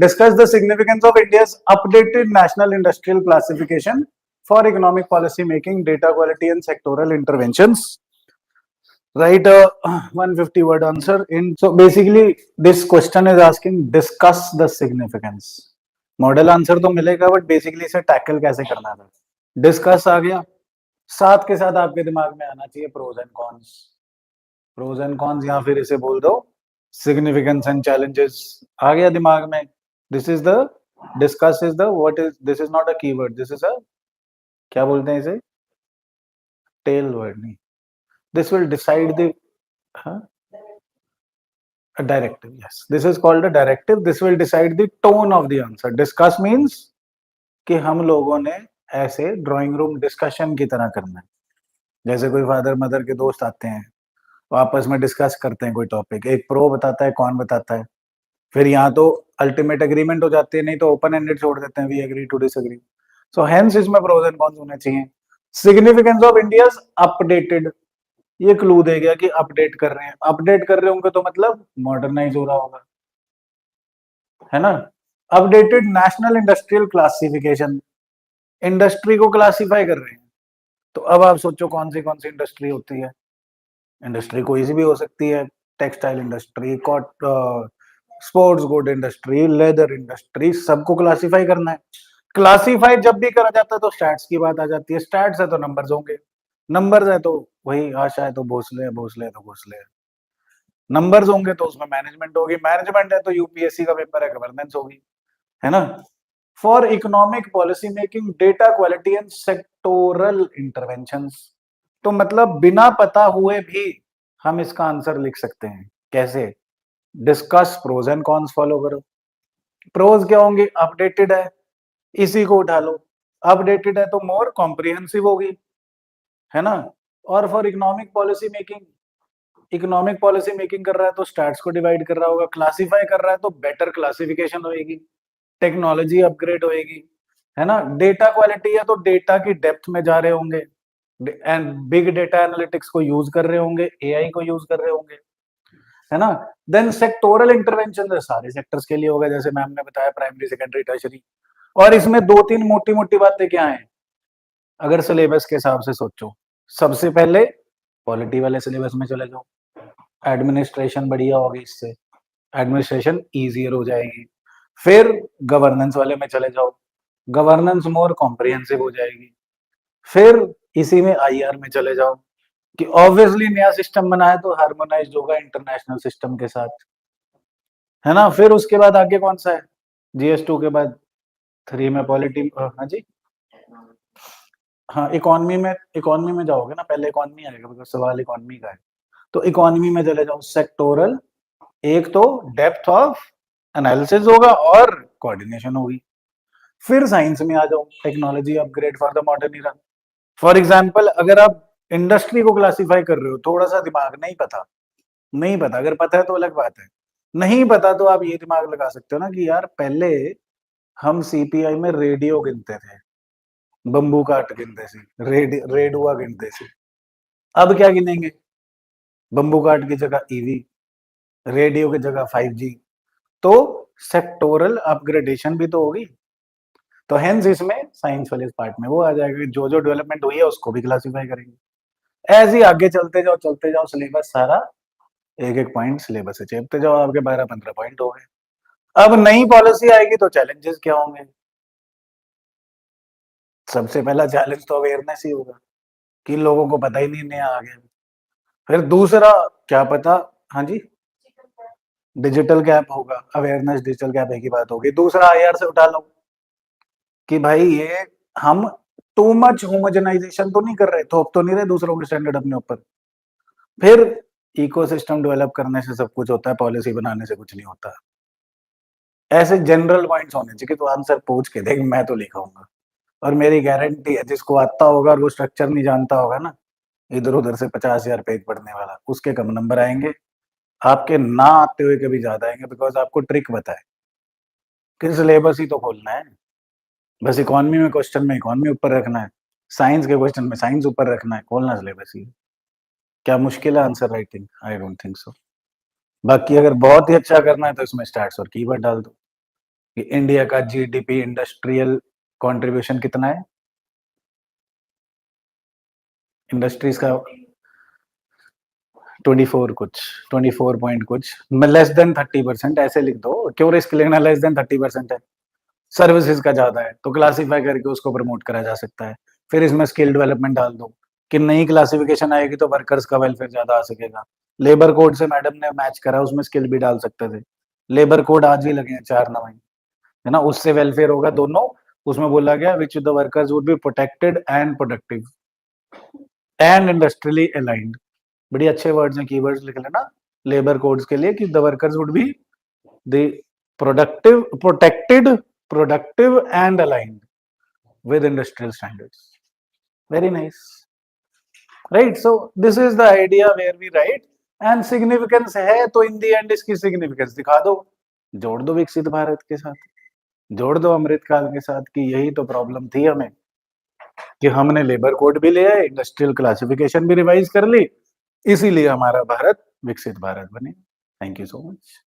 Discuss the significance of India's updated national industrial classification for economic policy making, data quality, and sectoral interventions. Write a 150 word answer in. So basically, this question is asking discuss the significance. Model answer तो मिलेगा but basically इसे tackle कैसे करना था. Discuss आ गया, साथ के साथ आपके दिमाग में आना चाहिए pros and cons. Pros and cons या फिर इसे बोल दो सिग्निफिकेंस एंड चैलेंजेस. आ गया दिमाग में. This is the discuss is the what is this is not a keyword, this is a क्या बोलते हैं इसे, टेल वर्ड नहीं. This will decide the a directive. Yes, this is called a directive. This will decide the tone of the answer. Discuss means कि हम लोगों ने ऐसे ड्राइंग रूम डिस्कशन की तरह करना है. जैसे कोई फादर मदर के दोस्त आते हैं, वो आपस में डिस्कस करते हैं कोई टॉपिक, एक प्रो बताता है, कौन बताता है, फिर यहाँ तो अल्टीमेट एग्रीमेंट हो जाती है, नहीं तो ओपन एंडेड छोड़ देते हैं, we agree to disagree. So hence इसमें प्रोज एंड कॉन्स होने चाहिए. सिग्निफिकेंस ऑफ इंडियाज अपडेटेड, ये क्लू दे गया कि अपडेट कर रहे हैं. अपडेट कर रहे होंगे तो मतलब मॉडर्नाइज हो रहा होगा, है ना. Updated national industrial classification, industry को क्लासिफाई कर रहे हैं. तो अब आप सोचो कौन सी इंडस्ट्री होती है. इंडस्ट्री कोई सी भी हो सकती है. Textile industry, sports good industry, leather industry, सबको क्लासिफाई करना है. क्लासिफाई जब भी करा जाता है तो स्टैट्स की बात आ जाती है. स्टैट्स है तो नंबर्स होंगे, नंबर्स है तो वही आशा है तो भोसले है, भोसले है तो घोसले है. नंबर्स होंगे तो उसमें मैनेजमेंट होगी, मैनेजमेंट है तो यूपीएससी का पेपर है, गवर्नेंस होगी, है ना. For economic policy making, data quality and sectoral interventions. तो मतलब बिना पता हुए भी हम इसका आंसर लिख सकते हैं. कैसे? Discuss pros and cons follow करो. प्रोज क्या होंगे? अपडेटेड है, इसी को उठा लो. अपडेटेड है तो मोर कॉम्प्रिहेंसिव होगी, है ना. और for economic policy making, economic policy making कर रहा है तो स्टैट्स को डिवाइड कर रहा होगा. क्लासिफाई कर रहा है तो बेटर क्लासिफिकेशन होएगी, टेक्नोलॉजी अपग्रेड होएगी, है ना. डेटा क्वालिटी है तो डेटा की डेप्थ में जा रहे होंगे एंड बिग डेटा एनालिटिक्स को यूज कर रहे होंगे, एआई को यूज कर रहे होंगे, है ना. देन सेक्टोरल इंटरवेंशन सारे सेक्टर्स के लिए होगा, जैसे मैम ने बताया प्राइमरी सेकेंडरी टर्शरी. और इसमें दो तीन मोटी मोटी बातें क्या हैं अगर सिलेबस के हिसाब से सोचो. सबसे पहले पॉलिटी वाले सिलेबस में चले जाओ, एडमिनिस्ट्रेशन बढ़िया होगी, इससे एडमिनिस्ट्रेशन इजियर हो जाएगी. फिर गवर्नेंस वाले में चले जाओ, गवर्नेंस मोर कॉम्प्रिहेंसिव हो जाएगी. फिर इसी में आईआर में चले जाओ कि ऑब्वियसली नया सिस्टम बना है तो हार्मोनाइज्ड होगा इंटरनेशनल सिस्टम के साथ, है ना. फिर उसके बाद आगे कौन सा है? जीएस2 के बाद 3 में पॉलिटी. हाँ जी, हाँ इकोनॉमी में जाओगे ना, पहले इकोनॉमी आएगा बिकॉज सवाल इकोनॉमी का है. तो इकोनॉमी में चले जाओ. सेक्टोरल, एक तो डेप्थ ऑफ एनालिसिस होगा और कोऑर्डिनेशन होगी. फिर साइंस में आ जाओ, technology upgrade for the modern era. For example अगर आप इंडस्ट्री को क्लासिफाई कर रहे हो, थोड़ा सा दिमाग नहीं पता, अगर पता है तो अलग बात है, नहीं पता तो आप ये दिमाग लगा सकते हो ना कि यार पहले हम सीपीआई में रेडियो गिनते थे, बम्बू काट गिनते थे, रेडुआ गिनते थे. अब क्या गिनेंगे? बम्बू काट की जगह ईवी, रेडियो की जगह 5G. तो सेक्टोरल अपग्रेडेशन भी तो होगी. तो हेंस इसमें साइंस वाले पार्ट में वो आ जाएगा, जो जो डेवलपमेंट हुई है उसको भी क्लासिफाई करेंगे. ऐसे ही आगे चलते जाओ सिलेबस सारा एक एक पॉइंट सिलेबस से चेपते जाओ, आपके 12-15 पॉइंट हो गए. अब नई पॉलिसी आएगी तो चैलेंजेस क्या होंगे? सबसे पहला चैलेंज तो अवेयरनेस ही होगा कि लोगों को पता ही नहीं नया आ गया. फिर दूसरा क्या पता, हाँ जी, डिजिटल गैप होगा. अवेयरनेस डिजिटल गैप एक ही बात होगी. दूसरा आईआर से उठा लो कि भाई ये हम टू मच होमोजेनाइजेशन तो नहीं कर रहे, थोप तो नहीं रहे दूसरों के स्टैंडर्ड अपने ऊपर. फिर इकोसिस्टम डेवलप करने से सब कुछ होता है, पॉलिसी बनाने से कुछ नहीं होता. ऐसे जनरल पॉइंट्स होने चाहिए कि तो आंसर पूछ के देख, मैं तो लिखाऊंगा. और मेरी गारंटी है जिसको आता होगा और वो स्ट्रक्चर नहीं जानता होगा ना, इधर उधर से 50,000 पेज पढ़ने वाला, उसके कम नंबर आएंगे. आपके ना आते हुए कभी ज्यादा आएंगे, बिकॉज आपको ट्रिक पता है कि सिलेबस ही तो खोलना है. बस इकोनॉमी में क्वेश्चन में इकोनॉमी ऊपर रखना है, साइंस के क्वेश्चन में साइंस ऊपर रखना है, खोलना सिलेबस ही. क्या मुश्किल है answer writing? I don't think so. बाकी अगर बहुत ही अच्छा करना है तो इसमें स्टैट्स और कीवर्ड डाल दो. कि इंडिया का जीडीपी इंडस्ट्रियल कंट्रीब्यूशन कितना है, इंडस्ट्रीज का 24 कुछ 24 पॉइंट कुछ, लेस देन 30%, ऐसे लिख दो, क्यों रिस्क लेना, लेस देन 30% है, सर्विसेज का ज्यादा है तो क्लासिफाई करके उसको प्रमोट करा जा सकता है। फिर इसमें स्किल डेवलपमेंट डाल दो कि नई क्लासिफिकेशन आएगी तो वर्कर्स का वेलफेयर ज्यादा आ सकेगा। लेबर कोड से मैडम ने मैच करा, उसमें स्किल भी डाल सकते थे। लेबर कोड आज ही लगे हैं 4 नए, है ना, उससे वेलफेयर होगा दोनों। उसमें बोला गया which the workers would be protected and productive and industrially aligned. बड़ी अच्छे वर्ड्स हैं, कीवर्ड्स लिख लेना लेबर कोड्स के लिए कि the workers would be the productive protected productive and aligned with industrial standards. Very nice. Right? So this is the idea where we write and significance है तो in the end इसकी significance दिखा दो, जोड़ दो विकसित भारत के साथ, जोड़ दो अमृतकाल के साथ कि यही तो प्रॉब्लम थी हमें कि हमने लेबर कोड भी ले आए, इंडस्ट्रियल क्लासिफिकेशन भी रिवाइज कर ली, इसीलिए हमारा भारत विकसित भारत बने। Thank you so much.